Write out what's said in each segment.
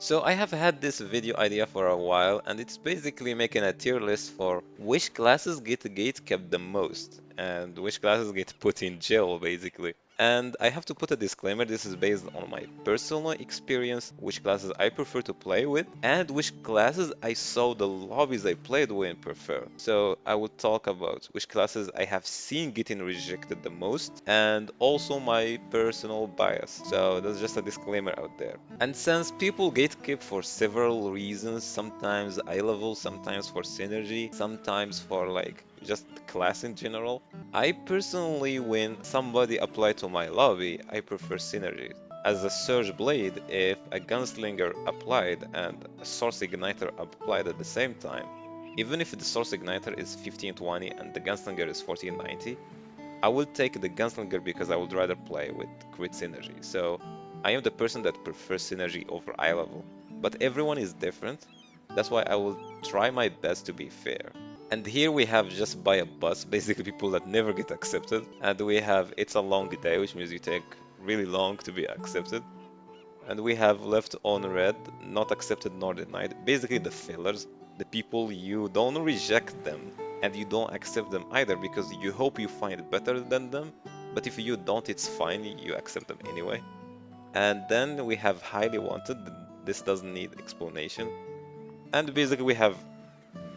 So I have had this video idea for a while, and it's basically making a tier list for which classes get kept the most and which classes get put in jail, basically. And I have to put a disclaimer, this is based on my personal experience, which classes I prefer to play with, and which classes I saw the lobbies I played with prefer. So I will talk about which classes I have seen getting rejected the most, and also my personal bias. So that's just a disclaimer out there. And since people gatekeep for several reasons, sometimes eye level, sometimes for synergy, sometimes for like just the class in general, I personally, when somebody applied to my lobby, I prefer synergy. As a Surge Blade, if a Gunslinger applied and a Source Igniter applied at the same time, even if the Source Igniter is 1520 and the Gunslinger is 1490, I will take the Gunslinger because I would rather play with crit synergy. So I am the person that prefers synergy over eye level. But everyone is different. That's why I will try my best to be fair. And here we have just buy a bus, basically people that never get accepted. And we have it's a long day, which means you take really long to be accepted. And we have left on red, not accepted nor denied, basically the fillers, the people you don't reject them and you don't accept them either because you hope you find better than them, but if you don't, it's fine, you accept them anyway. And then we have highly wanted, this doesn't need explanation. And basically we have,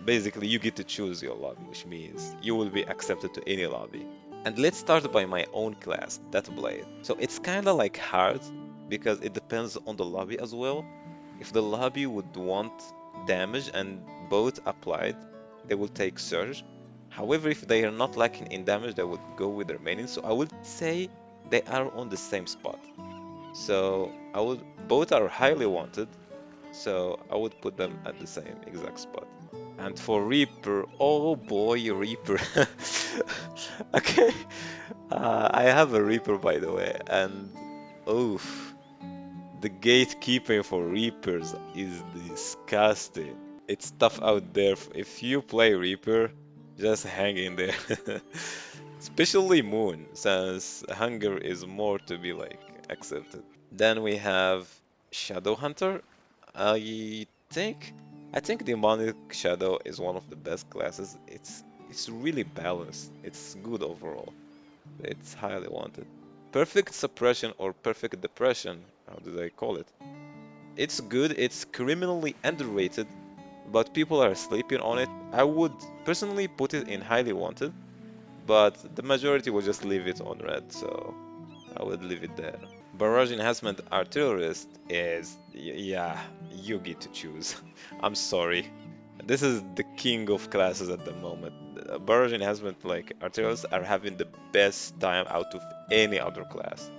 basically you get to choose your lobby, which means you will be accepted to any lobby. And let's start by my own class, deathblade. So it's kinda like hard because it depends on the lobby as well. If the lobby would want damage and both applied, they will take Surge. However, if they are not lacking in damage, they would go with the remaining. So I would say they are on the same spot. So I would both are highly wanted. So I would put them at the same exact spot. And for Reaper, oh boy, Reaper. Okay, I have a Reaper by the way, and oof. The gatekeeping for Reapers is disgusting. It's tough out there. If you play Reaper, just hang in there. Especially Moon, since Hunger is more to be like accepted. Then we have Shadow Hunter. I think I think Demonic Shadow is one of the best classes. It's really balanced. It's good overall. It's highly wanted. Perfect Suppression or Perfect Depression, how do they call it? It's good, it's criminally underrated, but people are sleeping on it. I would personally put it in highly wanted, but the majority will just leave it on red, so I would leave it there. Barrage Enhancement Artillerist is, yeah, you get to choose. I'm sorry. This is the king of classes at the moment. Barrage Enhancement, like Artillerists, are having the best time out of any other class.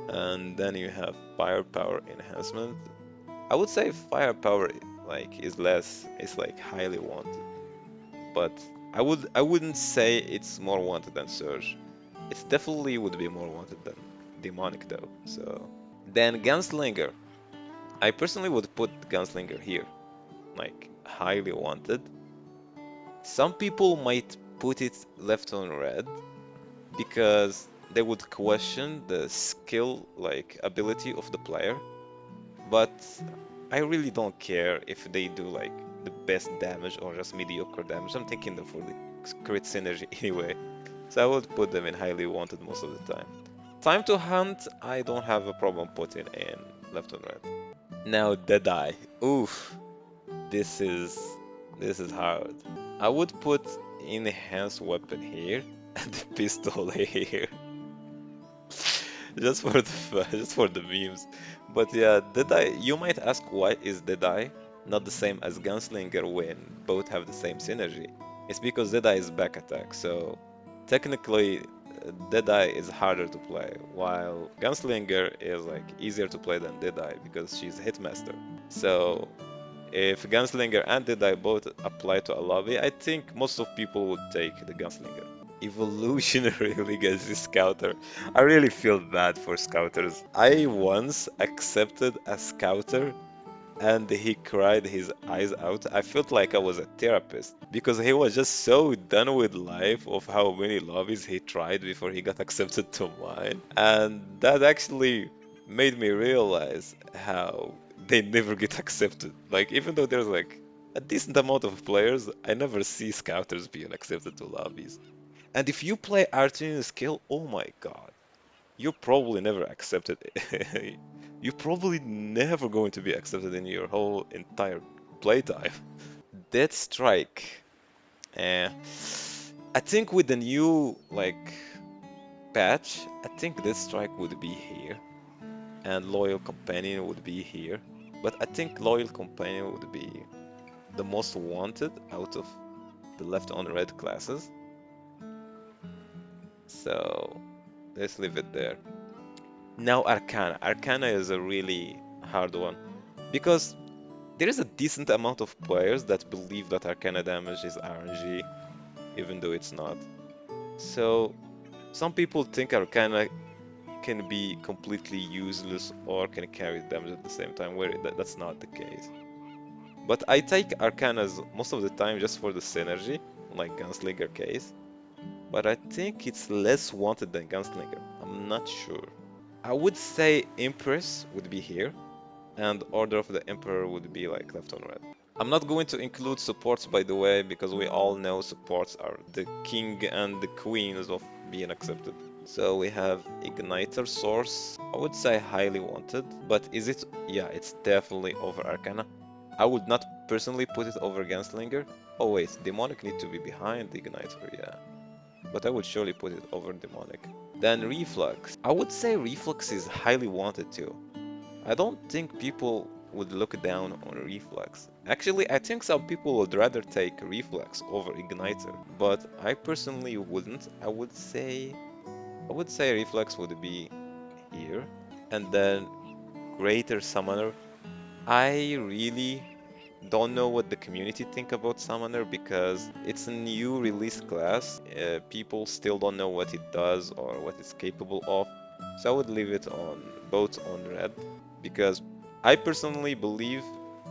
And then you have Firepower Enhancement. I would say Firepower like is less, it's like highly wanted, but I wouldn't say it's more wanted than Surge. It definitely would be more wanted than Demonic though. So then Gunslinger. I personally would put Gunslinger here, like highly wanted. Some people might put it left on red because they would question the skill, like ability of the player. But I really don't care if they do like the best damage or just mediocre damage. I'm taking them for the crit synergy anyway. So I would put them in highly wanted most of the time. Time to hunt, I don't have a problem putting in left on red. Now Deadeye. Oof, this is this is hard. I would put enhanced weapon here and the pistol here. Just for the just for the memes. But yeah, Deadeye, you might ask why is Deadeye not the same as Gunslinger when both have the same synergy? It's because Deadeye is back attack, so technically Deadeye is harder to play, while Gunslinger is like easier to play than Deadeye because she's Hitmaster. So if Gunslinger and Deadeye both apply to a lobby, I think most of people would take the Gunslinger. Evolutionary Legacy Scouter. I really feel bad for Scouters. I once accepted a Scouter and he cried his eyes out. I felt like I was a therapist because he was just so done with life of how many lobbies he tried before he got accepted to mine. And that actually made me realize how they never get accepted. Like, even though there's like a decent amount of players, I never see scouters being accepted to lobbies. And if you play Artinian skill, oh my god, you're probably never accepted. You're probably never going to be accepted in your whole entire playtime. Dead Strike. Eh, I think with the new like patch, I think Dead Strike would be here, and Loyal Companion would be here. But I think Loyal Companion would be the most wanted out of the left on red classes. So let's leave it there. Now Arcana. Arcana is a really hard one because there is a decent amount of players that believe that Arcana damage is RNG, even though it's not. So some people think Arcana can be completely useless or can carry damage at the same time, where that's not the case. But I take Arcanas most of the time just for the synergy, like Gunslinger case. But I think it's less wanted than Gunslinger. I'm not sure. I would say Empress would be here, and Order of the Emperor would be like left on red. I'm not going to include supports, by the way, because we all know supports are the king and the queens of being accepted. So we have Igniter Source. I would say highly wanted, but is it? Yeah, it's definitely over Arcana. I would not personally put it over Gunslinger. Oh wait, Demonic need to be behind the Igniter, yeah. But I would surely put it over Demonic. Then Reflux. I would say Reflux is highly wanted too. I don't think people would look down on Reflux. Actually, I think some people would rather take Reflux over Igniter, but I personally wouldn't. I would say Reflux would be here. And then Greater Summoner. I really don't know what the community think about Summoner because it's a new release class. People still don't know what it does or what it's capable of. So I would leave it on both on red because I personally believe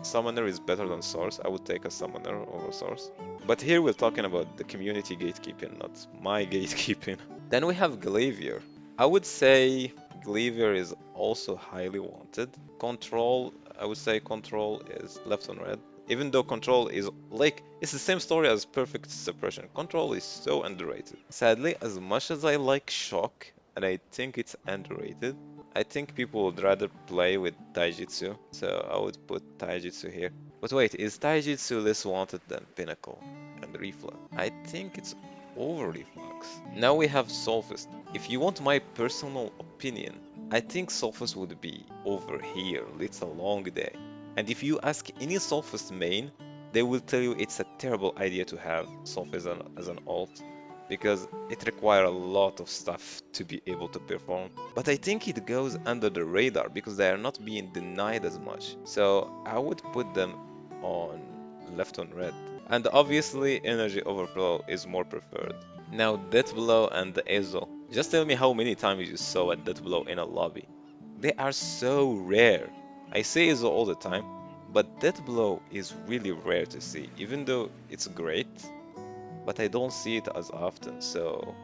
Summoner is better than Source. I would take a Summoner over Source. But here we're talking about the community gatekeeping, not my gatekeeping. Then we have Glavier. I would say Glavier is also highly wanted. Control, I would say Control is left on red. Even though Control is like, it's the same story as Perfect Suppression. Control is so underrated. Sadly, as much as I like Shock, and I think it's underrated, I think people would rather play with Taijutsu, so I would put Taijutsu here. But wait, is Taijutsu less wanted than Pinnacle and Reflux? I think it's over Reflux. Now we have Sophist. If you want my personal opinion, I think Sophist would be over here. It's a long day. And if you ask any Sophist main, they will tell you it's a terrible idea to have Sophist as an alt because it requires a lot of stuff to be able to perform. But I think it goes under the radar because they are not being denied as much. So I would put them on left on red. And obviously Energy Overflow is more preferred. Now Death Blow and the Ezo. Just tell me how many times you saw a Death Blow in a lobby. They are so rare. I say Ezo all the time, but Death Blow is really rare to see, even though it's great, but I don't see it as often, so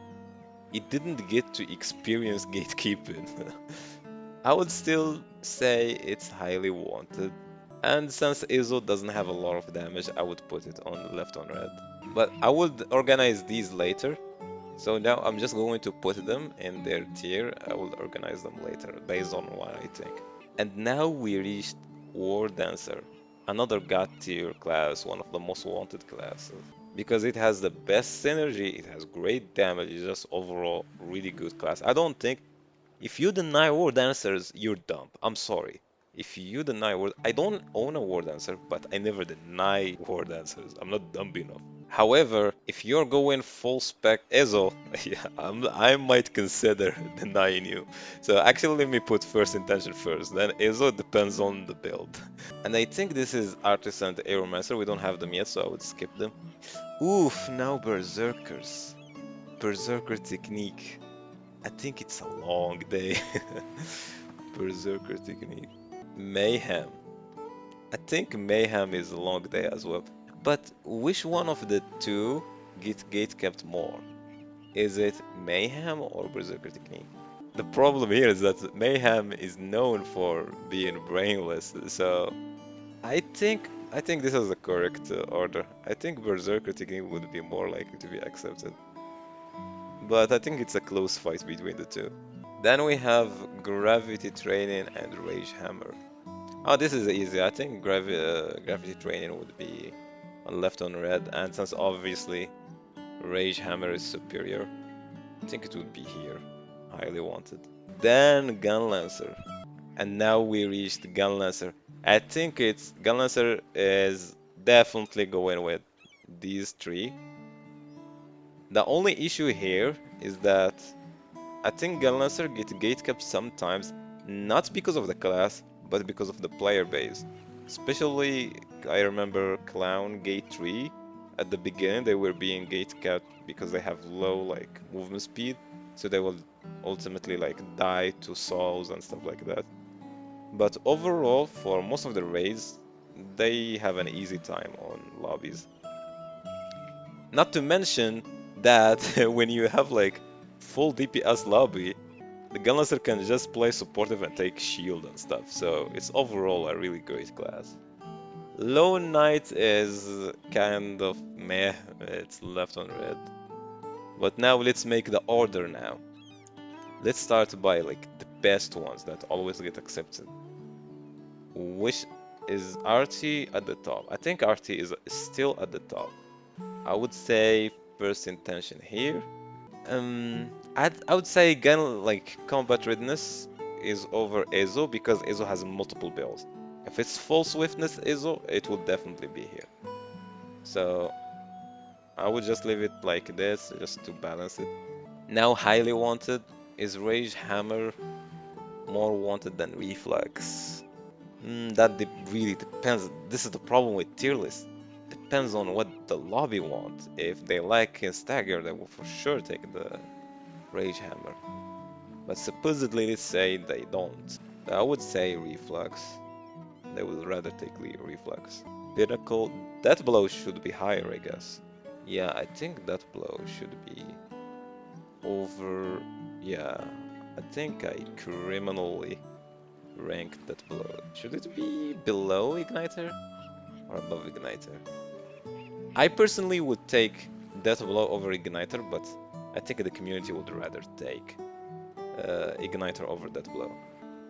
it didn't get to experience gatekeeping. I would still say it's highly wanted, and since Ezo doesn't have a lot of damage, I would put it on left on red. But I would organize these later, so now I'm just going to put them in their tier. I will organize them later based on what I think. And now we reached Wardancer, another god tier class, one of the most wanted classes. Because it has the best synergy, it has great damage, it's just overall really good class. I don't think if you deny Wardancers, you're dumb. I'm sorry. If you deny I don't own a Wardancer, but I never deny Wardancers. I'm not dumb enough. However, if you're going full spec Ezo, yeah, I might consider denying you. So actually, let me put first intention first. Then Ezo depends on the build. And I think this is Artist and Aeromancer. We don't have them yet, so I would skip them. Oof, now Berserkers. Berserker technique. I think it's a long day. Berserker technique. Mayhem. I think Mayhem is a long day as well. But which one of the two gate kept more? Is it Mayhem or Berserker technique? The problem here is that Mayhem is known for being brainless, so I think this is the correct order. I think Berserker technique would be more likely to be accepted, but I think it's a close fight between the two. Then we have Gravity Training and Rage Hammer. Oh, this is easy. I think Gravity Training would be on left on red, and since obviously Rage Hammer is superior, I think it would be here. Highly wanted. Then Gunlancer. And now we reached Gunlancer. I think it's Gunlancer is definitely going with these three. The only issue here is that I think Gunlancer get gatekept sometimes, not because of the class, but because of the player base. Especially, I remember Clown Gate 3. At the beginning, they were being gatekept because they have low like movement speed, so they will ultimately like die to souls and stuff like that. But overall, for most of the raids, they have an easy time on lobbies. Not to mention that when you have like full DPS lobby, the Gunlancer can just play supportive and take shield and stuff, so it's overall a really great class. Lone Knight is kind of meh, it's left on red. But now let's make the order now. Let's start by like the best ones that always get accepted. Which is RT at the top? I think RT is still at the top. I would say first intention here. I would say gun like combat readiness is over Ezo because Ezo has multiple builds. If it's full swiftness Ezo, it will definitely be here. So I would just leave it like this just to balance it. Now highly wanted is Rage Hammer more wanted than Reflex. Really depends. This is the problem with tier list. Depends on what the lobby want. If they like Stagger, they will for sure take the Rage Hammer. But supposedly let's say they don't. I would say Reflex. They would rather take Reflex. Pinnacle, that blow should be higher, I guess. Yeah, I think that blow should be over. Yeah, I think I criminally ranked that blow. Should it be below Igniter or above Igniter? I personally would take Death Blow over Igniter, but I think the community would rather take Igniter over Death Blow.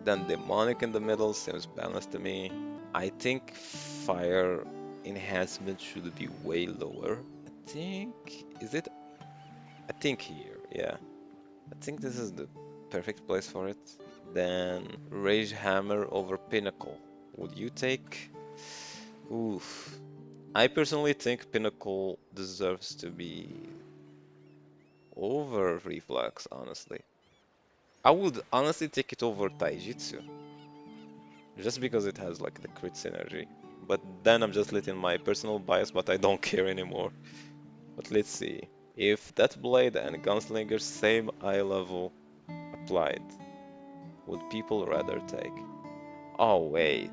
Then Demonic in the middle seems balanced to me. I think Fire Enhancement should be way lower. I think, is it? I think here, yeah. I think this is the perfect place for it. Then Rage Hammer over Pinnacle. Would you take? Oof. I personally think Pinnacle deserves to be over Reflex, honestly. I would honestly take it over Taijutsu. Just because it has like the crit synergy. But then I'm just letting my personal bias, but I don't care anymore. But let's see. If Deathblade and Gunslinger same eye level applied, would people rather take? Oh wait,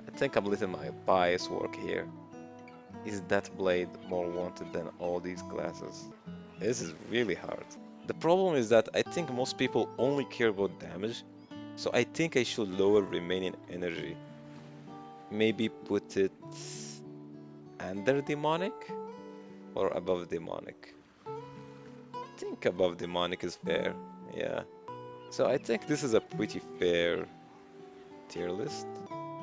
I think I'm letting my bias work here. Is Deathblade more wanted than all these classes? This is really hard. The problem is that I think most people only care about damage, so I think I should lower remaining energy. Maybe put it under demonic or above demonic. I think above demonic is fair, yeah. So I think this is a pretty fair tier list.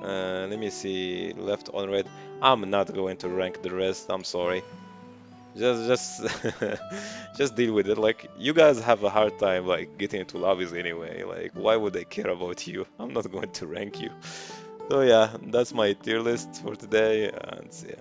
Let me see, left on red. I'm not going to rank the rest, I'm sorry. Just just deal with it. Like, you guys have a hard time like getting into lobbies anyway. Like, why would they care about you? I'm not going to rank you. So yeah, that's my tier list for today, and yeah.